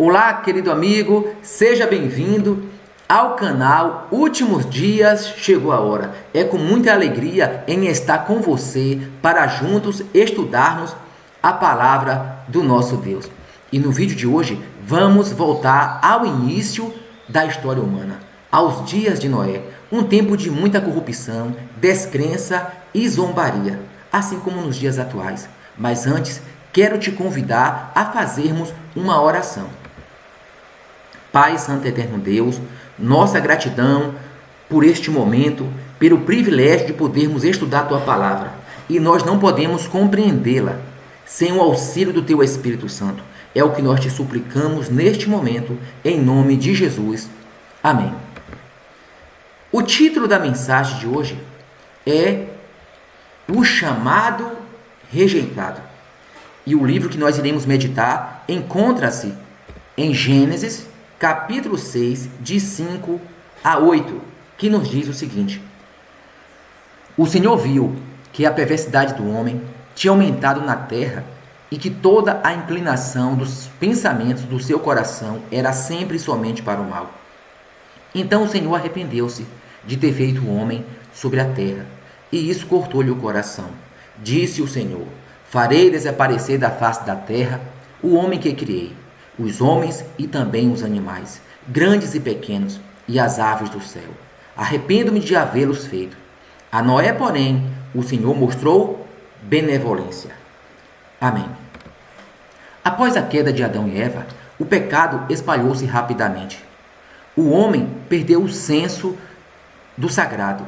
Olá, querido amigo, seja bem-vindo ao canal Últimos Dias Chegou a Hora. É com muita alegria em estar com você para juntos estudarmos a palavra do nosso Deus. E no vídeo de hoje vamos voltar ao início da história humana, aos dias de Noé, um tempo de muita corrupção, descrença e zombaria, assim como nos dias atuais. Mas antes, quero te convidar a fazermos uma oração. Pai Santo Eterno Deus, nossa gratidão por este momento, pelo privilégio de podermos estudar a Tua Palavra. E nós não podemos compreendê-la sem o auxílio do Teu Espírito Santo. É o que nós te suplicamos neste momento, em nome de Jesus. Amém. O título da mensagem de hoje é O Chamado Rejeitado. E o livro que nós iremos meditar encontra-se em Gênesis, capítulo 6, de 5 a 8, que nos diz o seguinte: O Senhor viu que a perversidade do homem tinha aumentado na terra e que toda a inclinação dos pensamentos do seu coração era sempre e somente para o mal. Então o Senhor arrependeu-se de ter feito o homem sobre a terra, e isso cortou-lhe o coração. Disse o Senhor: Farei desaparecer da face da terra o homem que criei, os homens e também os animais, grandes e pequenos, e as aves do céu. Arrependo-me de havê-los feito. A Noé, porém, o Senhor mostrou benevolência. Amém. Após a queda de Adão e Eva, o pecado espalhou-se rapidamente. O homem perdeu o senso do sagrado.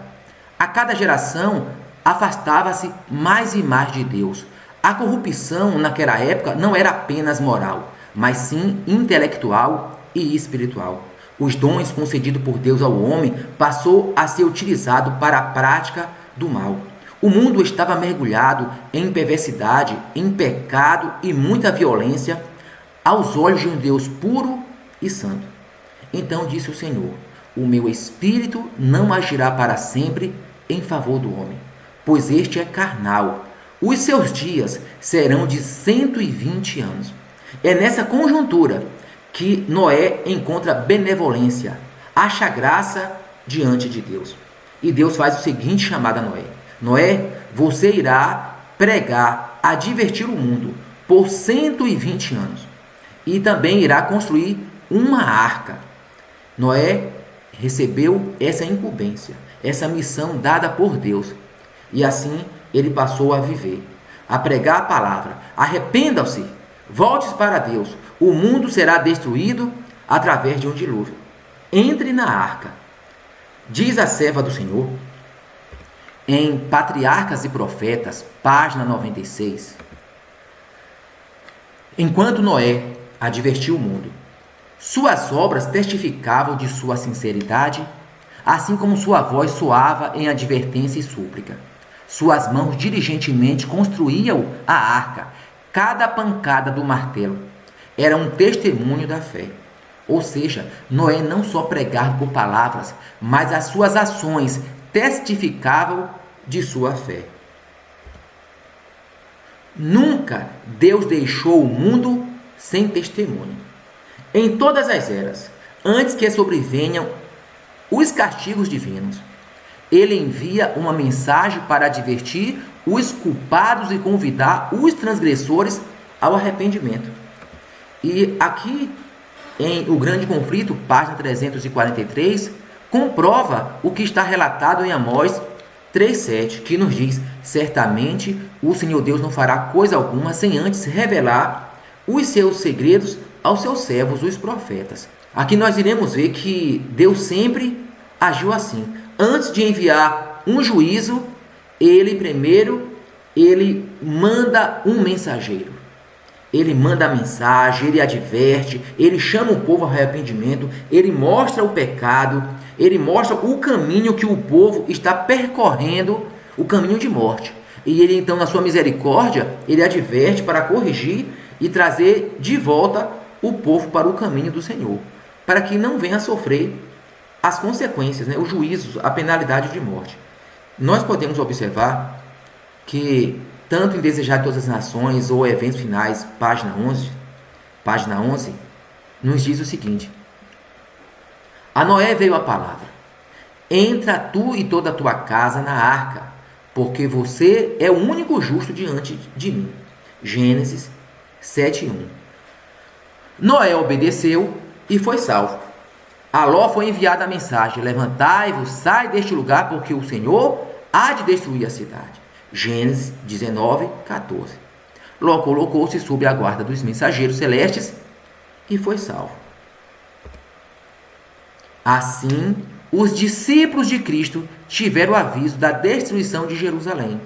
A cada geração afastava-se mais e mais de Deus. A corrupção naquela época não era apenas moral, mas sim intelectual e espiritual. Os dons concedidos por Deus ao homem passou a ser utilizado para a prática do mal. O mundo estava mergulhado em perversidade, em pecado e muita violência aos olhos de um Deus puro e santo. Então disse o Senhor: O meu espírito não agirá para sempre em favor do homem, pois este é carnal. Os seus dias serão de 120 anos. É nessa conjuntura que Noé encontra benevolência, acha graça diante de Deus. E Deus faz o seguinte chamado a Noé: Noé, você irá pregar, advertir o mundo por 120 anos. E também irá construir uma arca. Noé recebeu essa incumbência, essa missão dada por Deus. E assim ele passou a viver, a pregar a palavra. Arrependam-se, volte para Deus. O mundo será destruído através de um dilúvio. Entre na arca. Diz a serva do Senhor, em Patriarcas e Profetas, página 96. Enquanto Noé advertiu o mundo, suas obras testificavam de sua sinceridade, assim como sua voz soava em advertência e súplica. Suas mãos diligentemente construíam a arca. Cada pancada do martelo era um testemunho da fé. Ou seja, Noé não só pregava por palavras, mas as suas ações testificavam de sua fé. Nunca Deus deixou o mundo sem testemunho. Em todas as eras, antes que sobrevenham os castigos divinos, Ele envia uma mensagem para advertir os culpados e convidar os transgressores ao arrependimento. E aqui, em O Grande Conflito, página 343, comprova o que está relatado em Amós 3,7, que nos diz: Certamente o Senhor Deus não fará coisa alguma sem antes revelar os seus segredos aos seus servos, os profetas. Aqui nós iremos ver que Deus sempre agiu assim. Antes de enviar um juízo, Ele manda um mensageiro. Ele manda a mensagem, Ele adverte, Ele chama o povo ao arrependimento, Ele mostra o pecado, Ele mostra o caminho que o povo está percorrendo, o caminho de morte. E Ele então, na sua misericórdia, Ele adverte para corrigir e trazer de volta o povo para o caminho do Senhor, para que não venha a sofrer as consequências, os juízos, a penalidade de morte. Nós podemos observar que, tanto em Desejar de Todas as Nações ou Eventos Finais, página 11, nos diz o seguinte: a Noé veio a palavra: entra tu e toda a tua casa na arca, porque você é o único justo diante de mim. Gênesis 7:1. Noé obedeceu e foi salvo. A Ló foi enviada a mensagem: levantai-vos, sai deste lugar, porque o Senhor há de destruir a cidade. Gênesis 19:14. Ló colocou-se sob a guarda dos mensageiros celestes e foi salvo. Assim, os discípulos de Cristo tiveram aviso da destruição de Jerusalém.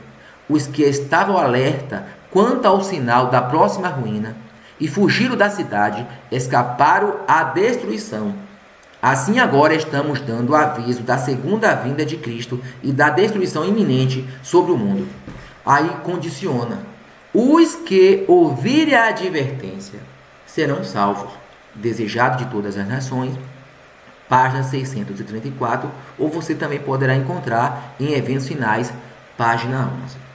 Os que estavam alerta quanto ao sinal da próxima ruína e fugiram da cidade, escaparam à destruição. Assim agora estamos dando aviso da segunda vinda de Cristo e da destruição iminente sobre o mundo. Aí condiciona: os que ouvirem a advertência serão salvos. Desejado de todas as nações, página 634, ou você também poderá encontrar em Eventos Finais, página 11.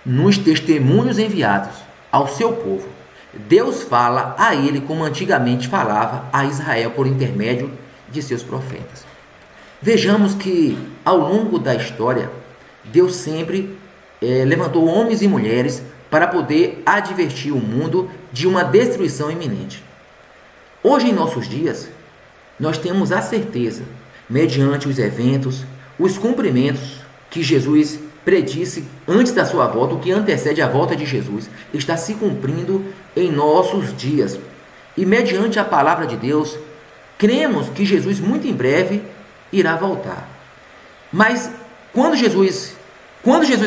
Nos testemunhos enviados ao seu povo, Deus fala a ele como antigamente falava a Israel por intermédio de seus profetas. Vejamos que, ao longo da história, Deus sempre levantou homens e mulheres para poder advertir o mundo de uma destruição iminente. Hoje, em nossos dias, nós temos a certeza, mediante os eventos, os cumprimentos que Jesus predisse antes da sua volta, o que antecede a volta de Jesus, está se cumprindo em nossos dias. E mediante a palavra de Deus, cremos que Jesus muito em breve irá voltar. Mas quando Jesus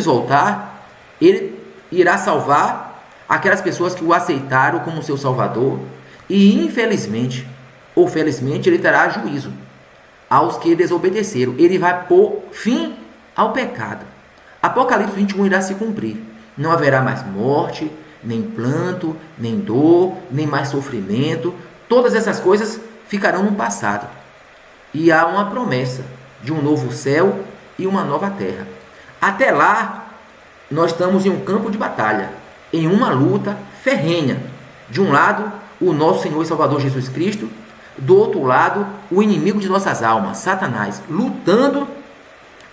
voltar, ele irá salvar aquelas pessoas que o aceitaram como seu Salvador, e infelizmente ou felizmente ele terá juízo aos que desobedeceram. Ele vai pôr fim ao pecado. Apocalipse 21 irá se cumprir. Não haverá mais morte, nem planto, nem dor, nem mais sofrimento. Todas essas coisas ficarão no passado. E há uma promessa de um novo céu e uma nova terra. Até lá, nós estamos em um campo de batalha, em uma luta ferrenha. De um lado, o nosso Senhor e Salvador Jesus Cristo. Do outro lado, o inimigo de nossas almas, Satanás, lutando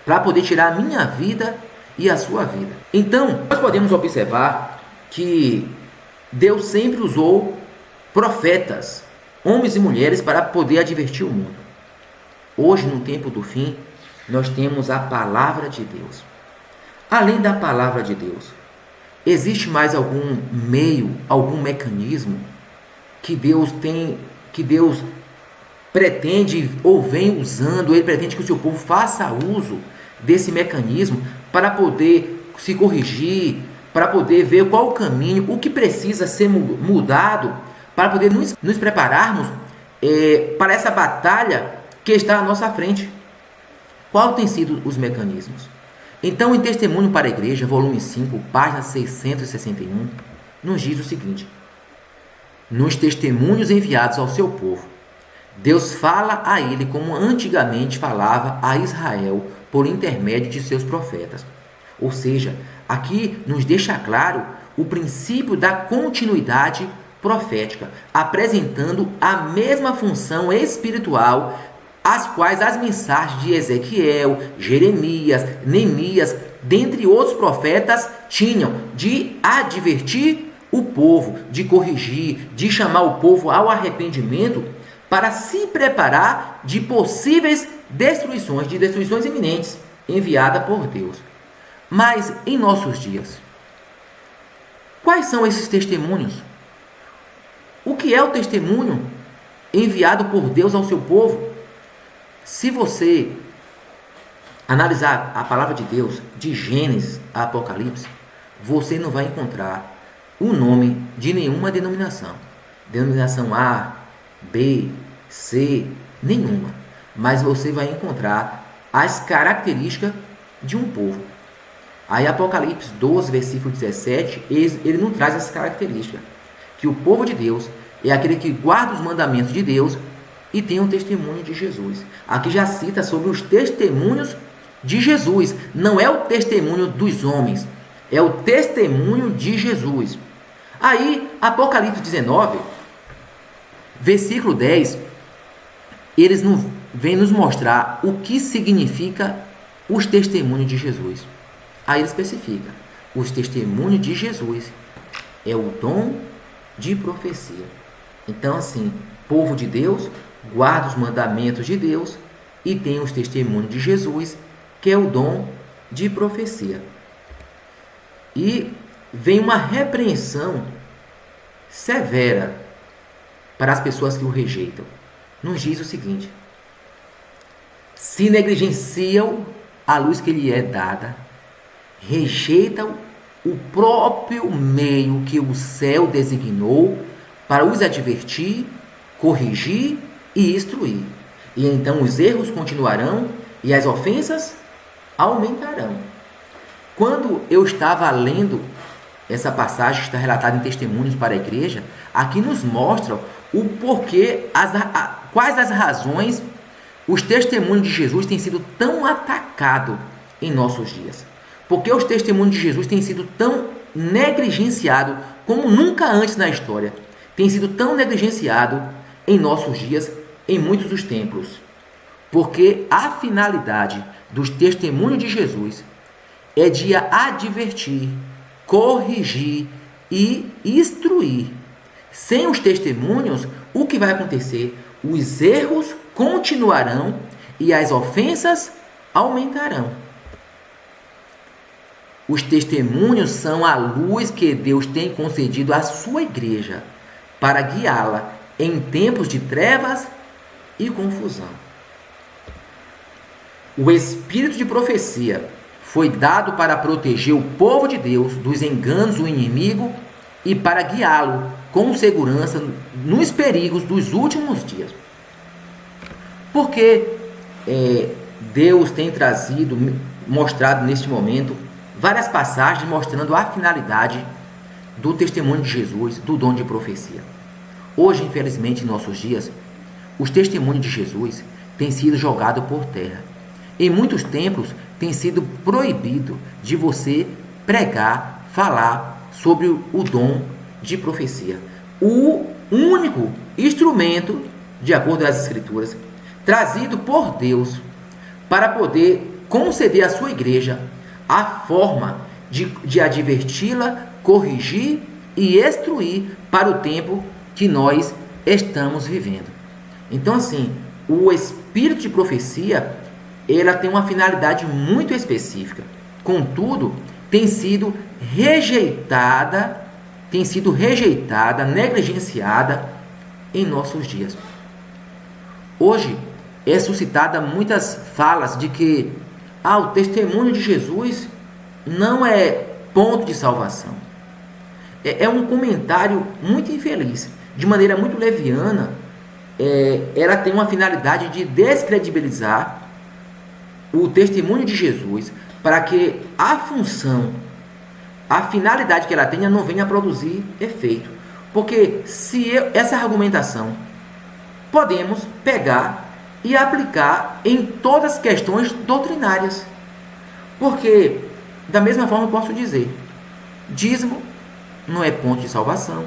para poder tirar a minha vida e a sua vida. Então, nós podemos observar que Deus sempre usou profetas, homens e mulheres, para poder advertir o mundo. Hoje, no tempo do fim, nós temos a palavra de Deus. Além da palavra de Deus, existe mais algum meio, algum mecanismo que Deus pretende ou vem usando? Ele pretende que o seu povo faça uso desse mecanismo para poder se corrigir, para poder ver qual o caminho, o que precisa ser mudado, para poder nos prepararmos para essa batalha que está à nossa frente. Qual tem sido os mecanismos? Então, em Testemunho para a Igreja, volume 5, página 661, nos diz o seguinte: nos testemunhos enviados ao seu povo, Deus fala a ele como antigamente falava a Israel por intermédio de seus profetas. Ou seja, aqui nos deixa claro o princípio da continuidade profética, apresentando a mesma função espiritual as quais as mensagens de Ezequiel, Jeremias, Neemias, dentre outros profetas, tinham de advertir o povo, de corrigir, de chamar o povo ao arrependimento para se preparar de possíveis destruições, de destruições iminentes, enviadas por Deus. Mas em nossos dias, quais são esses testemunhos? O que é o testemunho enviado por Deus ao seu povo? Se você analisar a palavra de Deus, de Gênesis a Apocalipse, você não vai encontrar o nome de nenhuma denominação. Denominação A, B, C, nenhuma. Mas você vai encontrar as características de um povo. Aí Apocalipse 12, versículo 17, ele não traz essas características. Que o povo de Deus é aquele que guarda os mandamentos de Deus e tem um testemunho de Jesus. Aqui já cita sobre os testemunhos de Jesus. Não é o testemunho dos homens, é o testemunho de Jesus. Aí, Apocalipse 19, versículo 10, vem nos mostrar o que significa os testemunhos de Jesus. Aí ele especifica: os testemunhos de Jesus é o dom de profecia. Então, assim, povo de Deus guarda os mandamentos de Deus e tem os testemunhos de Jesus, que é o dom de profecia. E vem uma repreensão severa para as pessoas que o rejeitam. Nos diz o seguinte: se negligenciam a luz que lhe é dada, rejeitam o próprio meio que o céu designou para os advertir, corrigir e instruir. E então os erros continuarão e as ofensas aumentarão. Quando eu estava lendo essa passagem que está relatada em Testemunhos para a Igreja, aqui nos mostra o porquê, quais as razões os testemunhos de Jesus têm sido tão atacados em nossos dias. Porque os testemunhos de Jesus têm sido tão negligenciados como nunca antes na história. Tem sido tão negligenciado em nossos dias, em muitos dos templos. Porque a finalidade dos testemunhos de Jesus é de advertir, corrigir e instruir. Sem os testemunhos, o que vai acontecer? Os erros continuarão e as ofensas aumentarão. Os testemunhos são a luz que Deus tem concedido à sua igreja para guiá-la em tempos de trevas e confusão. O espírito de profecia foi dado para proteger o povo de Deus dos enganos do inimigo e para guiá-lo com segurança nos perigos dos últimos dias. Porque Deus tem mostrado neste momento várias passagens mostrando a finalidade do testemunho de Jesus, do dom de profecia. Hoje, infelizmente, em nossos dias, os testemunhos de Jesus têm sido jogados por terra. Em muitos templos tem sido proibido de você pregar, falar sobre o dom de profecia. O único instrumento, de acordo com as Escrituras, trazido por Deus para poder conceder à sua igreja a forma de adverti-la, corrigir e instruir para o tempo que nós estamos vivendo. Então, assim, o espírito de profecia, ela tem uma finalidade muito específica. Contudo, tem sido rejeitada, negligenciada em nossos dias. Hoje é suscitada muitas falas de que o testemunho de Jesus não é ponto de salvação. É um comentário muito infeliz, de maneira muito leviana. Ela tem uma finalidade de descredibilizar o testemunho de Jesus, para que a finalidade que ela tenha não venha a produzir efeito. Porque essa argumentação podemos pegar e aplicar em todas as questões doutrinárias. Porque, da mesma forma, eu posso dizer: dízimo não é ponto de salvação,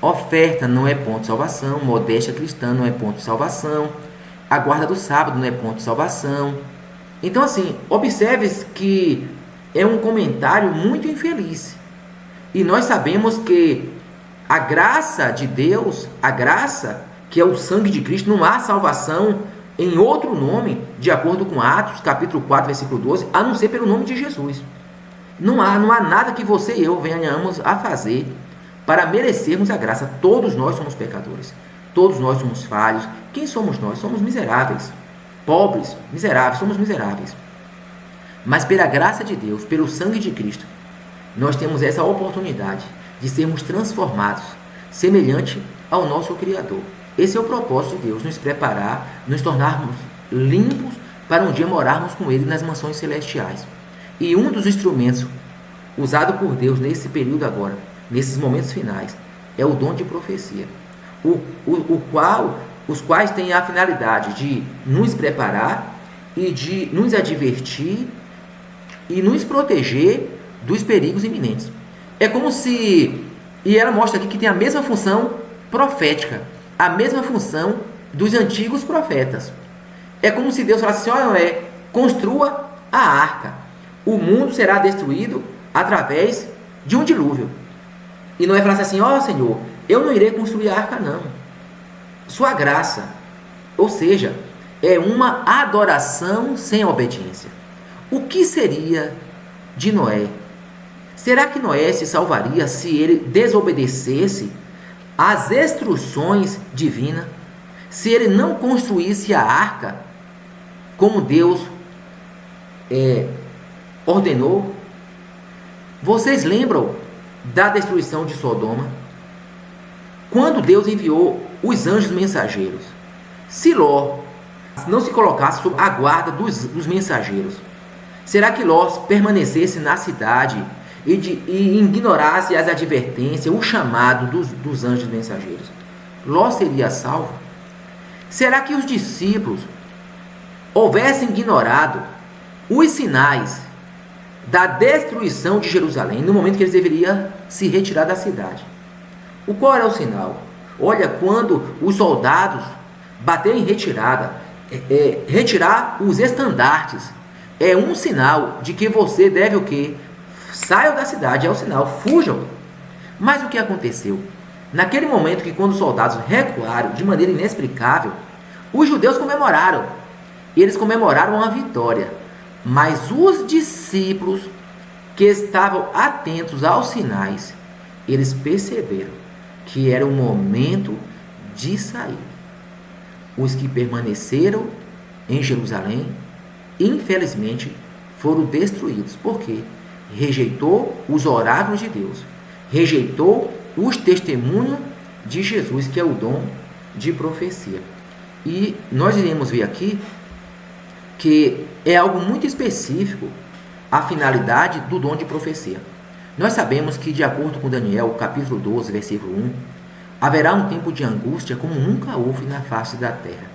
oferta não é ponto de salvação, modéstia cristã não é ponto de salvação, a guarda do sábado não é ponto de salvação. Então, assim, observe que é um comentário muito infeliz. E nós sabemos que a graça de Deus, a graça que é o sangue de Cristo, não há salvação em outro nome, de acordo com Atos, capítulo 4, versículo 12, a não ser pelo nome de Jesus. Não há nada que você e eu venhamos a fazer para merecermos a graça. Todos nós somos pecadores. Todos nós somos falhos. Quem somos nós? Somos miseráveis. Pobres, miseráveis, somos miseráveis. Mas pela graça de Deus, pelo sangue de Cristo, nós temos essa oportunidade de sermos transformados, semelhante ao nosso Criador. Esse é o propósito de Deus, nos preparar, nos tornarmos limpos para um dia morarmos com Ele nas mansões celestiais. E um dos instrumentos usado por Deus nesse período agora, nesses momentos finais, é o dom de profecia, os quais têm a finalidade de nos preparar e de nos advertir e nos proteger dos perigos iminentes. É como se E ela mostra aqui que tem a mesma função profética, a mesma função dos antigos profetas. É como se Deus falasse assim: olha, Noé, construa a arca. O mundo será destruído através de um dilúvio. E Noé falasse assim: ó Senhor, eu não irei construir a arca não. Sua graça. Ou seja, é uma adoração sem obediência. O que seria de Noé? Será que Noé se salvaria se ele desobedecesse às instruções divinas? Se ele não construísse a arca como Deus ordenou? Vocês lembram da destruição de Sodoma? Quando Deus enviou os anjos mensageiros, se Ló não se colocasse sob a guarda dos mensageiros, será que Ló permanecesse na cidade e ignorasse as advertências, o chamado dos anjos mensageiros? Ló seria salvo? Será que os discípulos houvessem ignorado os sinais da destruição de Jerusalém no momento que eles deveriam se retirar da cidade? Qual era o sinal? Olha, quando os soldados baterem em retirada, retirar os estandartes, é um sinal de que você deve o quê? Saiam da cidade, é o sinal, fujam. Mas o que aconteceu? Naquele momento que quando os soldados recuaram de maneira inexplicável, os judeus comemoraram. Eles comemoraram a vitória. Mas os discípulos que estavam atentos aos sinais, eles perceberam que era o momento de sair. Os que permaneceram em Jerusalém, infelizmente, foram destruídos. Por quê? Rejeitou os oráculos de Deus, rejeitou os testemunhos de Jesus, que é o dom de profecia. E nós iremos ver aqui que é algo muito específico a finalidade do dom de profecia. Nós sabemos que, de acordo com Daniel, capítulo 12, versículo 1, haverá um tempo de angústia como nunca houve na face da terra.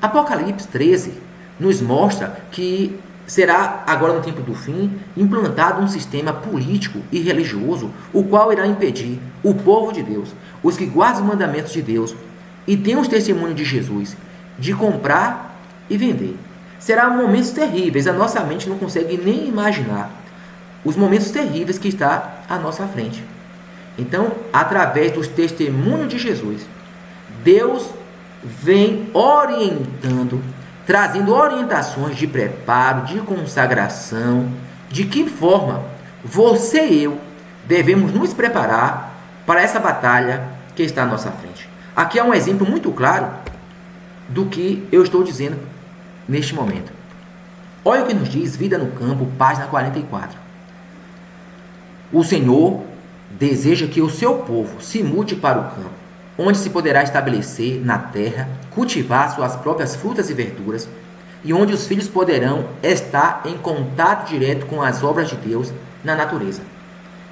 Apocalipse 13 nos mostra que será, agora no tempo do fim, implantado um sistema político e religioso, o qual irá impedir o povo de Deus, os que guardam os mandamentos de Deus e têm os testemunhos de Jesus, de comprar e vender. Serão momentos terríveis, a nossa mente não consegue nem imaginar os momentos terríveis que está à nossa frente. Então, através dos testemunhos de Jesus, Deus vem orientando, trazendo orientações de preparo, de consagração, de que forma você e eu devemos nos preparar para essa batalha que está à nossa frente. Aqui é um exemplo muito claro do que eu estou dizendo neste momento. Olha o que nos diz Vida no Campo, página 44. O Senhor deseja que o seu povo se mude para o campo, onde se poderá estabelecer na terra, cultivar suas próprias frutas e verduras, e onde os filhos poderão estar em contato direto com as obras de Deus na natureza.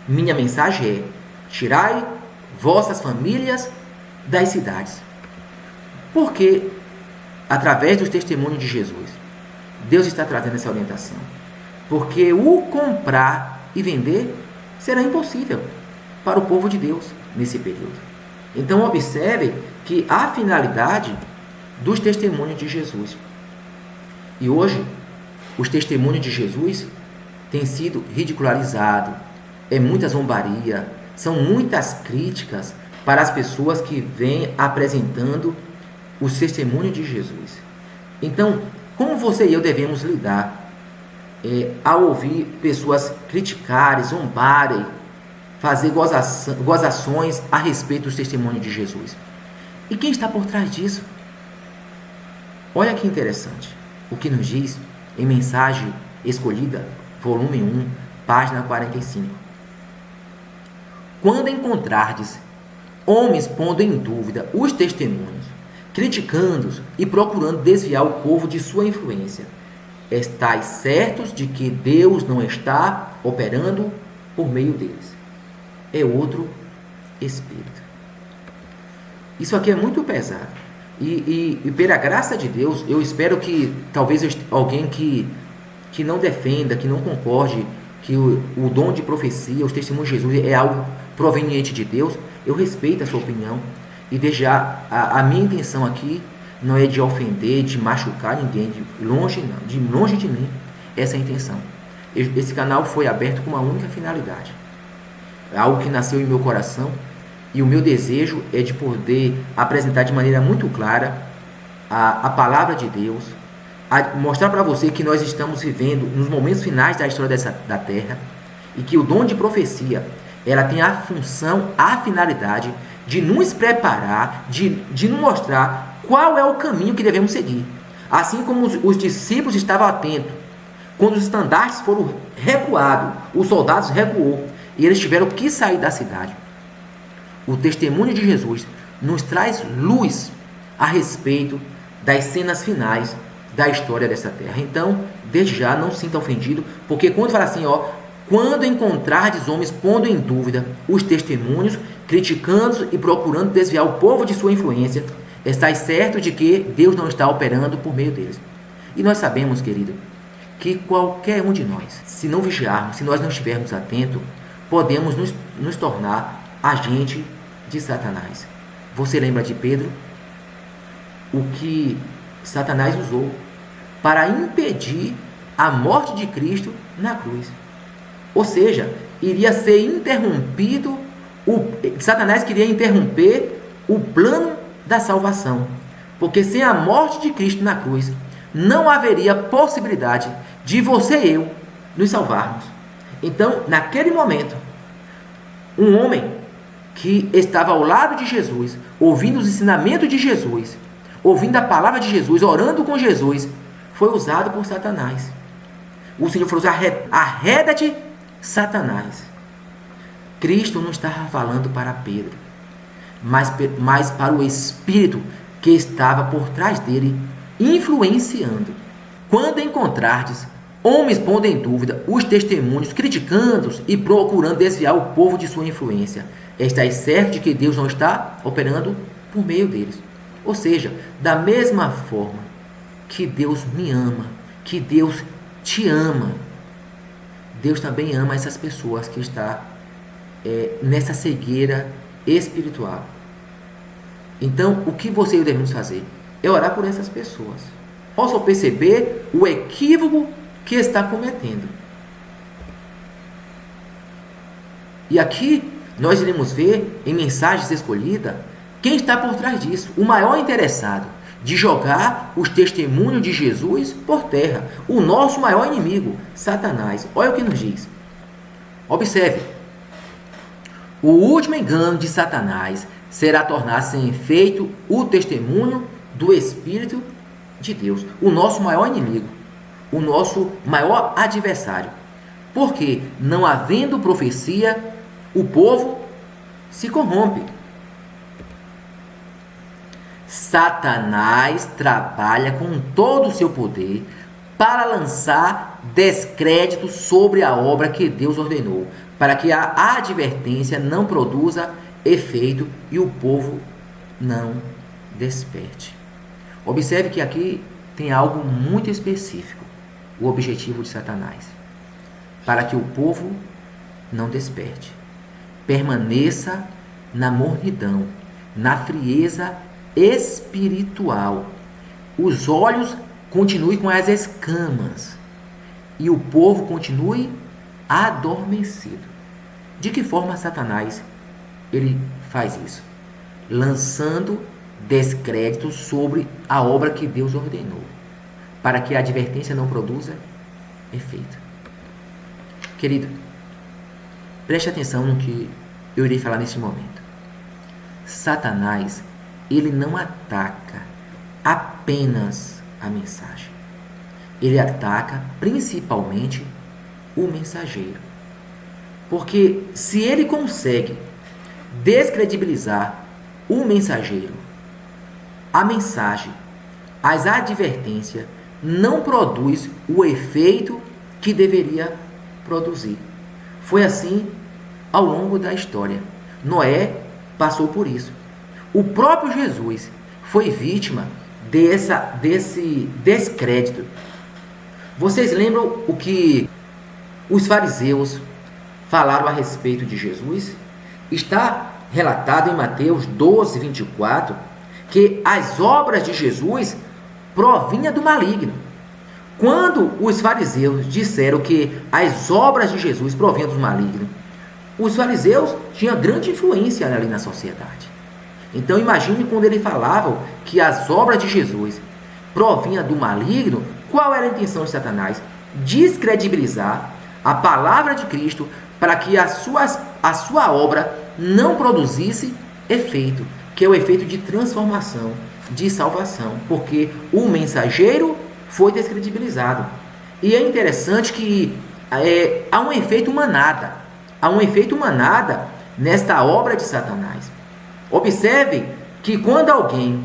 Minha mensagem é: tirai vossas famílias das cidades. Porque, através dos testemunhos de Jesus, Deus está trazendo essa orientação. Porque o comprar e vender será impossível para o povo de Deus nesse período. Então, observe que a finalidade dos testemunhos de Jesus. E hoje, os testemunhos de Jesus têm sido ridicularizados. É muita zombaria, são muitas críticas para as pessoas que vêm apresentando os testemunhos de Jesus. Então, como você e eu devemos lidar ao ouvir pessoas criticarem, zombarem, fazer gozações a respeito dos testemunhos de Jesus? E quem está por trás disso? Olha que interessante o que nos diz em Mensagem Escolhida, volume 1, página 45. Quando encontrardes homens pondo em dúvida os testemunhos, criticando-os e procurando desviar o povo de sua influência, estais certos de que Deus não está operando por meio deles. É outro espírito. Isso aqui é muito pesado. E pela graça de Deus, eu espero que talvez alguém que não defenda, que não concorde que o dom de profecia, os testemunhos de Jesus é algo proveniente de Deus, eu respeito a sua opinião. E veja, a minha intenção aqui não é de ofender, de machucar ninguém, de longe de mim, essa é a intenção. Esse canal foi aberto com uma única finalidade, algo que nasceu em meu coração, e o meu desejo é de poder apresentar de maneira muito clara a palavra de Deus, mostrar para você que nós estamos vivendo nos momentos finais da história da Terra, e que o dom de profecia, ela tem a função, a finalidade de nos preparar, de nos mostrar qual é o caminho que devemos seguir. Assim como os discípulos estavam atentos, quando os estandartes foram recuados, os soldados recuou, e eles tiveram que sair da cidade. O testemunho de Jesus nos traz luz a respeito das cenas finais da história dessa terra. Então, desde já, não se sinta ofendido, porque quando fala assim, quando encontrardes homens pondo em dúvida os testemunhos, criticando e procurando desviar o povo de sua influência, estais certo de que Deus não está operando por meio deles. E nós sabemos, querido, que qualquer um de nós, se não vigiarmos, se nós não estivermos atentos, podemos nos tornar agente de Satanás. Você lembra de Pedro? O que Satanás usou para impedir a morte de Cristo na cruz. Ou seja, iria ser interrompido, Satanás queria interromper o plano da salvação. Porque sem a morte de Cristo na cruz, não haveria possibilidade de você e eu nos salvarmos. Então, naquele momento, um homem que estava ao lado de Jesus, ouvindo os ensinamentos de Jesus, ouvindo a palavra de Jesus, orando com Jesus, foi usado por Satanás. O Senhor falou: arreda-te, Satanás. Cristo não estava falando para Pedro, mas para o Espírito que estava por trás dele, influenciando. Quando encontrardes homens pondo em dúvida os testemunhos, criticando-os e procurando desviar o povo de sua influência, estais certo de que Deus não está operando por meio deles. Ou seja, da mesma forma que Deus me ama, que Deus te ama, Deus também ama essas pessoas que estão nessa cegueira espiritual. Então, o que você e eu devemos fazer? É orar por essas pessoas. Posso perceber o equívoco que está cometendo. E aqui nós iremos ver em mensagens escolhidas quem está por trás disso. O maior interessado de jogar os testemunhos de Jesus por terra. O nosso maior inimigo, Satanás. Olha o que nos diz. Observe. O último engano de Satanás será tornar sem efeito o testemunho do Espírito de Deus. O nosso maior inimigo. O nosso maior adversário. Porque, não havendo profecia, o povo se corrompe. Satanás trabalha com todo o seu poder para lançar descrédito sobre a obra que Deus ordenou, para que a advertência não produza efeito e o povo não desperte. Observe que aqui tem algo muito específico, o objetivo de Satanás, para que o povo não desperte, permaneça na mornidão, na frieza espiritual, os olhos continuem com as escamas e o povo continue adormecido. De que forma Satanás ele faz isso? Lançando descrédito sobre a obra que Deus ordenou, para que a advertência não produza efeito. Querido, preste atenção no que eu irei falar neste momento. Satanás, ele não ataca apenas a mensagem. Ele ataca principalmente o mensageiro. Porque se ele consegue descredibilizar o mensageiro, a mensagem, as advertências, não produz o efeito que deveria produzir. Foi assim ao longo da história. Noé passou por isso. O próprio Jesus foi vítima desse descrédito. Vocês lembram o que os fariseus falaram a respeito de Jesus? Está relatado em Mateus 12, 24, que as obras de Jesus provinham do maligno. Quando os fariseus disseram que as obras de Jesus provinham do maligno, os fariseus tinham grande influência ali na sociedade. Então imagine quando ele falava que as obras de Jesus provinham do maligno, qual era a intenção de Satanás? Descredibilizar a palavra de Cristo para que a sua obra não produzisse efeito, que é o efeito de transformação, de salvação, porque o mensageiro foi descredibilizado. E é interessante que há um efeito manada, nesta obra de Satanás. Observe que quando alguém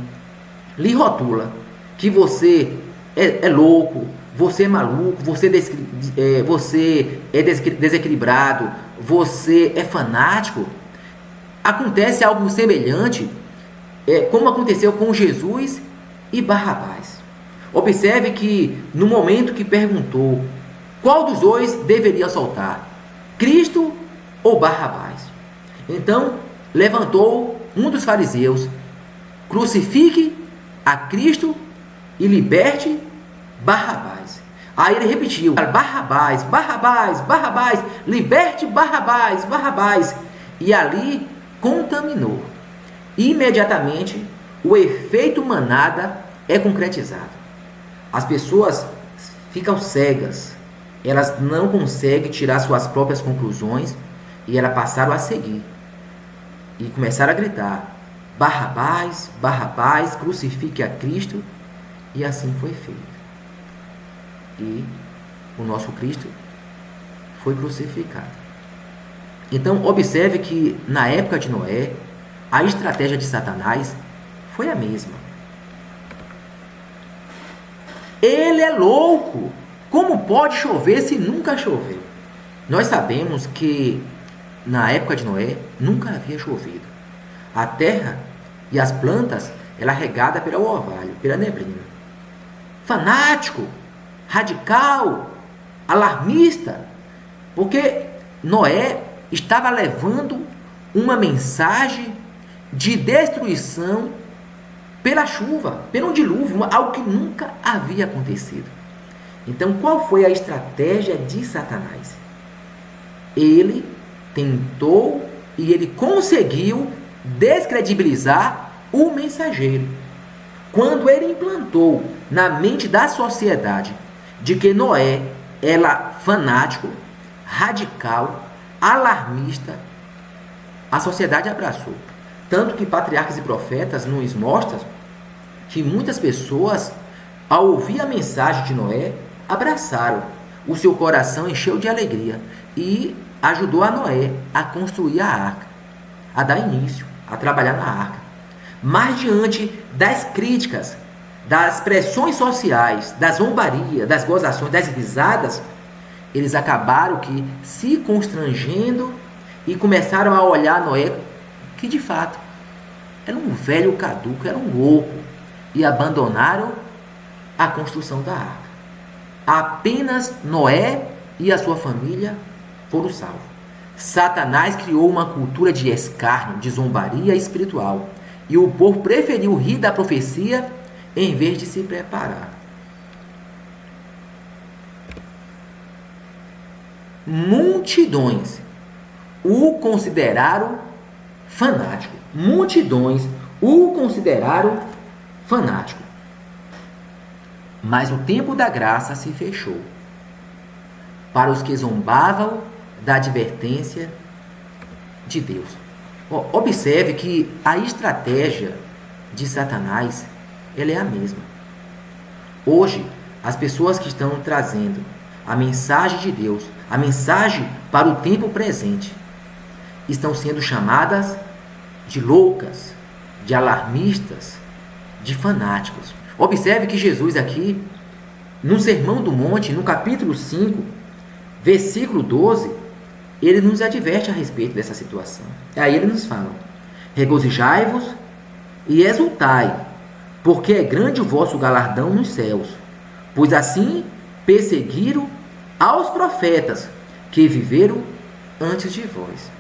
lhe rotula que você é louco, você é maluco, você é desequilibrado, você é fanático, acontece algo semelhante como aconteceu com Jesus e Barrabás. Observe que no momento que perguntou qual dos dois deveria soltar, Cristo ou Barrabás, então levantou um dos fariseus: crucifique a Cristo e liberte Barrabás. Aí ele repetiu: Barrabás, Barrabás, Barrabás, liberte Barrabás, Barrabás. E ali contaminou. Imediatamente o efeito manada é concretizado. As pessoas ficam cegas, elas não conseguem tirar suas próprias conclusões e elas passaram a seguir e começaram a gritar: Barrabás, Barrabás, crucifique a Cristo. E assim foi feito. E o nosso Cristo foi crucificado. Então observe que na época de Noé, a estratégia de Satanás foi a mesma. Ele é louco! Como pode chover se nunca choveu? Nós sabemos que na época de Noé nunca havia chovido. A terra e as plantas ela é regada pelo orvalho, pela neblina. Fanático, radical, alarmista, porque Noé estava levando uma mensagem de destruição pela chuva, pelo dilúvio, algo que nunca havia acontecido. Então, qual foi a estratégia de Satanás? Ele tentou e ele conseguiu descredibilizar o mensageiro. Quando ele implantou na mente da sociedade de que Noé era fanático, radical, alarmista, a sociedade abraçou. Tanto que Patriarcas e Profetas nos mostram que muitas pessoas, ao ouvir a mensagem de Noé, abraçaram. O seu coração encheu de alegria e ajudou a Noé a construir a arca, a dar início, a trabalhar na arca. Mas diante das críticas, das pressões sociais, das zombarias, das gozações, das risadas, eles acabaram que se constrangendo e começaram a olhar Noé, que de fato era um velho caduco, era um louco, e abandonaram a construção da arca. Apenas Noé e a sua família foram salvos. Satanás criou uma cultura de escárnio, de zombaria espiritual, e o povo preferiu rir da profecia em vez de se preparar. Multidões o consideraram fanático. Multidões o consideraram fanático. Mas o tempo da graça se fechou para os que zombavam da advertência de Deus. Observe que a estratégia de Satanás ela é a mesma. Hoje, as pessoas que estão trazendo a mensagem de Deus, a mensagem para o tempo presente, estão sendo chamadas de loucas, de alarmistas, de fanáticos. Observe que Jesus aqui, no Sermão do Monte, no capítulo 5, versículo 12, ele nos adverte a respeito dessa situação. Aí ele nos fala: regozijai-vos e exultai, porque é grande o vosso galardão nos céus, pois assim perseguiram aos profetas que viveram antes de vós.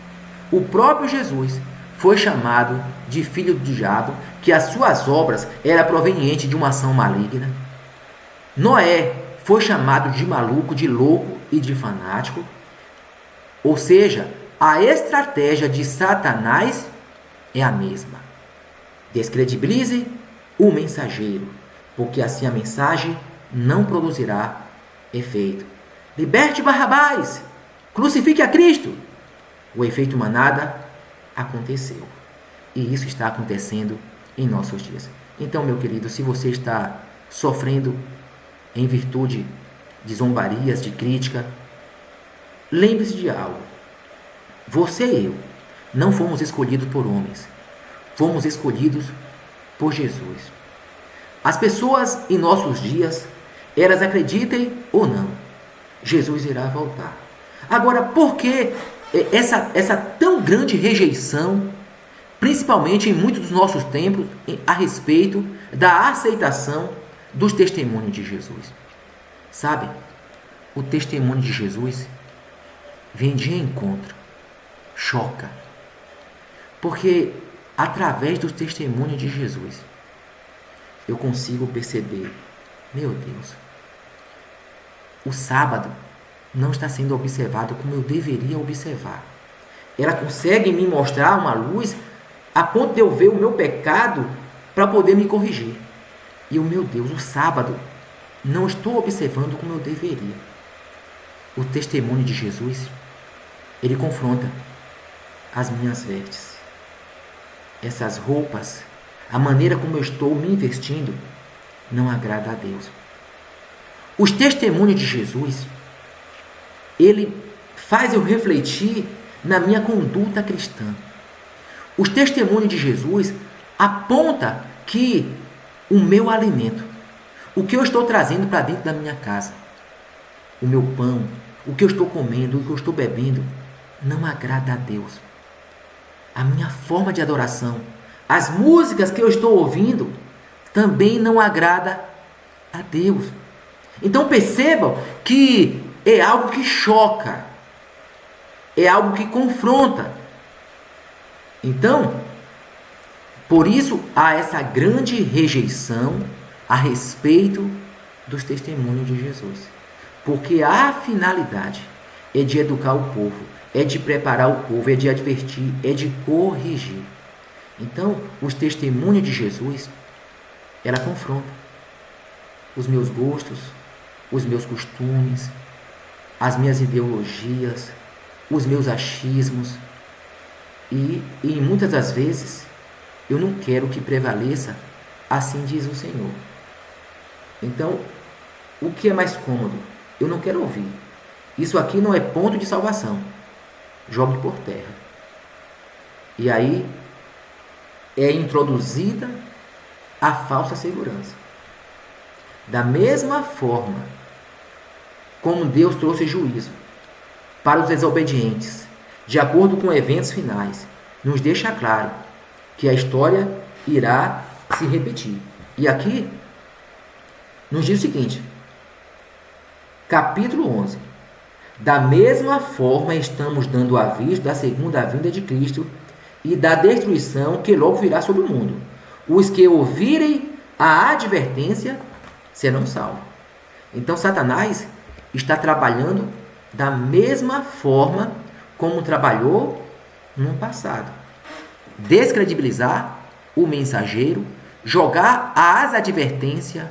O próprio Jesus foi chamado de filho do diabo, que as suas obras eram provenientes de uma ação maligna. Noé foi chamado de maluco, de louco e de fanático. Ou seja, a estratégia de Satanás é a mesma. Descredibilize o mensageiro, porque assim a mensagem não produzirá efeito. Liberte Barrabás, crucifique a Cristo. O efeito manada aconteceu. E isso está acontecendo em nossos dias. Então, meu querido, se você está sofrendo em virtude de zombarias, de crítica, lembre-se de algo. Você e eu não fomos escolhidos por homens. Fomos escolhidos por Jesus. As pessoas em nossos dias, elas acreditem ou não, Jesus irá voltar. Agora, por que essa tão grande rejeição, principalmente em muitos dos nossos tempos, a respeito da aceitação dos testemunhos de Jesus? Sabe, o testemunho de Jesus vem de encontro, choca, porque através dos testemunhos de Jesus eu consigo perceber, meu Deus, o sábado não está sendo observado como eu deveria observar. Ela consegue me mostrar uma luz a ponto de eu ver o meu pecado para poder me corrigir. E o meu Deus, o sábado não estou observando como eu deveria. O testemunho de Jesus, ele confronta as minhas vestes. Essas roupas, a maneira como eu estou me investindo, não agrada a Deus. Os testemunhos de Jesus, ele faz eu refletir na minha conduta cristã. Os testemunhos de Jesus aponta que o meu alimento, o que eu estou trazendo para dentro da minha casa, o meu pão, o que eu estou comendo, o que eu estou bebendo, não agrada a Deus. A minha forma de adoração, as músicas que eu estou ouvindo, também não agrada a Deus. Então percebam que é algo que choca, é algo que confronta. Então, por isso há essa grande rejeição a respeito dos testemunhos de Jesus. Porque a finalidade é de educar o povo, é de preparar o povo, é de advertir, é de corrigir. Então, os testemunhos de Jesus, ela confronta os meus gostos, os meus costumes, as minhas ideologias, os meus achismos. E muitas das vezes, eu não quero que prevaleça, assim diz o Senhor. Então, o que é mais cômodo? Eu não quero ouvir. Isso aqui não é ponto de salvação. Jogue por terra. E aí é introduzida a falsa segurança. Da mesma forma como Deus trouxe juízo para os desobedientes, de acordo com eventos finais, nos deixa claro que a história irá se repetir. E aqui nos diz o seguinte, capítulo 11. Da mesma forma estamos dando aviso da segunda vinda de Cristo e da destruição que logo virá sobre o mundo. Os que ouvirem a advertência serão salvos. Então Satanás está trabalhando da mesma forma como trabalhou no passado. Descredibilizar o mensageiro, jogar as advertências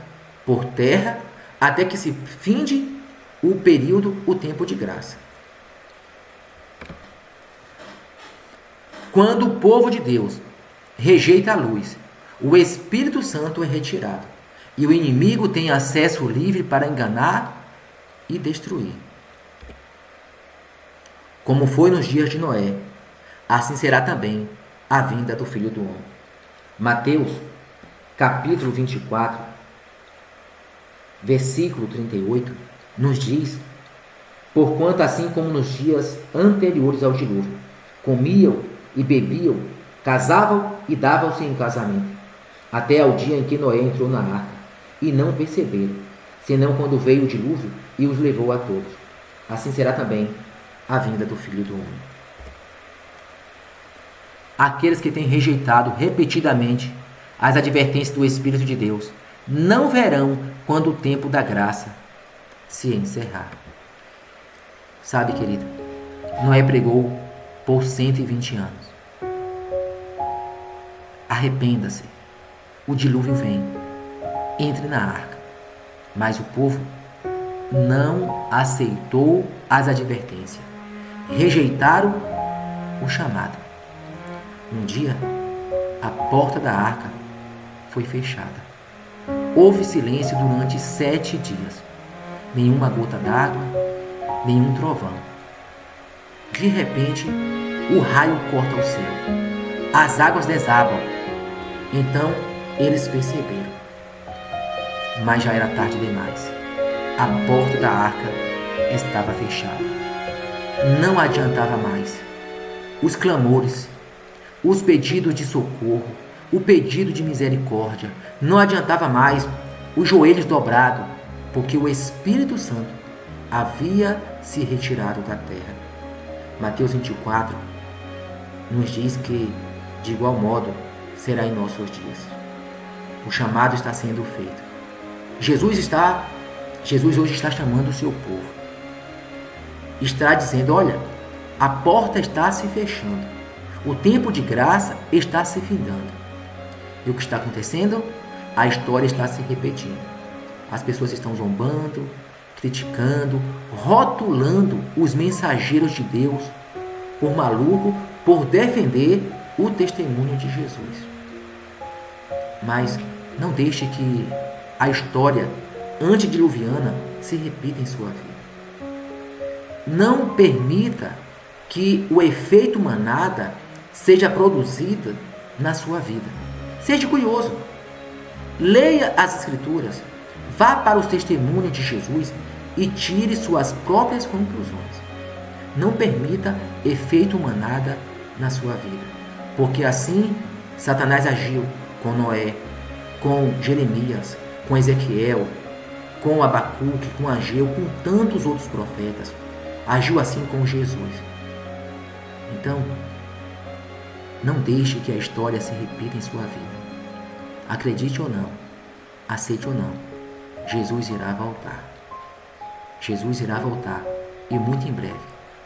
por terra até que se finde o período, o tempo de graça. Quando o povo de Deus rejeita a luz, o Espírito Santo é retirado e o inimigo tem acesso livre para enganar e destruir. Como foi nos dias de Noé, assim será também a vinda do Filho do Homem. Mateus, capítulo 24, versículo 38, nos diz: porquanto assim como nos dias anteriores ao dilúvio, comiam e bebiam, casavam e davam-se em casamento, até ao dia em que Noé entrou na arca, e não perceberam, senão quando veio o dilúvio e os levou a todos. Assim será também a vinda do Filho do Homem. aqueles que têm rejeitado repetidamente as advertências do Espírito de Deus, não verão quando o tempo da graça se encerrar. Sabe, querido, Noé pregou por 120 anos. Arrependa-se, o dilúvio vem, entre na arca. Mas o povo não aceitou as advertências, rejeitaram o chamado. Um dia, a porta da arca foi fechada. Houve silêncio durante 7 dias. Nenhuma gota d'água, nenhum trovão. De repente, o raio corta o céu. As águas desabam. Então, eles perceberam. Mas já era tarde demais. A porta da arca estava fechada. Não adiantava mais. Os clamores, os pedidos de socorro, o pedido de misericórdia, não adiantava mais os joelhos dobrados, porque o Espírito Santo havia se retirado da terra. Mateus 24 nos diz que, de igual modo, será em nossos dias. O chamado está sendo feito. Jesus hoje está chamando o seu povo. Está dizendo, olha, a porta está se fechando. O tempo de graça está se findando. E o que está acontecendo? A história está se repetindo. As pessoas estão zombando, criticando, rotulando os mensageiros de Deus por maluco, por defender o testemunho de Jesus. Mas não deixe que a história antediluviana se repita em sua vida. Não permita que o efeito manada seja produzido na sua vida. Seja curioso. Leia as Escrituras. Vá para os testemunhos de Jesus e tire suas próprias conclusões. Não permita efeito manada na sua vida. Porque assim Satanás agiu com Noé, com Jeremias, com Ezequiel, com Abacuque, com Ageu, com tantos outros profetas. Agiu assim com Jesus. Então, não deixe que a história se repita em sua vida. Acredite ou não, aceite ou não, Jesus irá voltar. Jesus irá voltar e muito em breve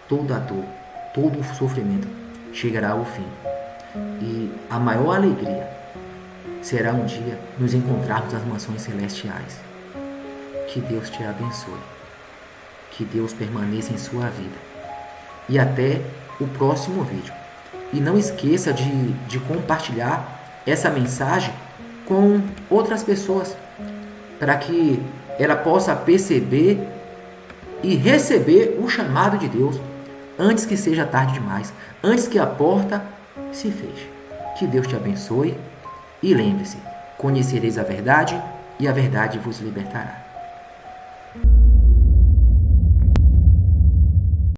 toda a dor, todo o sofrimento chegará ao fim. E a maior alegria será um dia nos encontrarmos nas mansões celestiais. Que Deus te abençoe. Que Deus permaneça em sua vida. E até o próximo vídeo. E não esqueça de compartilhar essa mensagem com outras pessoas, para que ela possa perceber e receber o chamado de Deus antes que seja tarde demais, antes que a porta se feche. Que Deus te abençoe e lembre-se, conhecereis a verdade e a verdade vos libertará.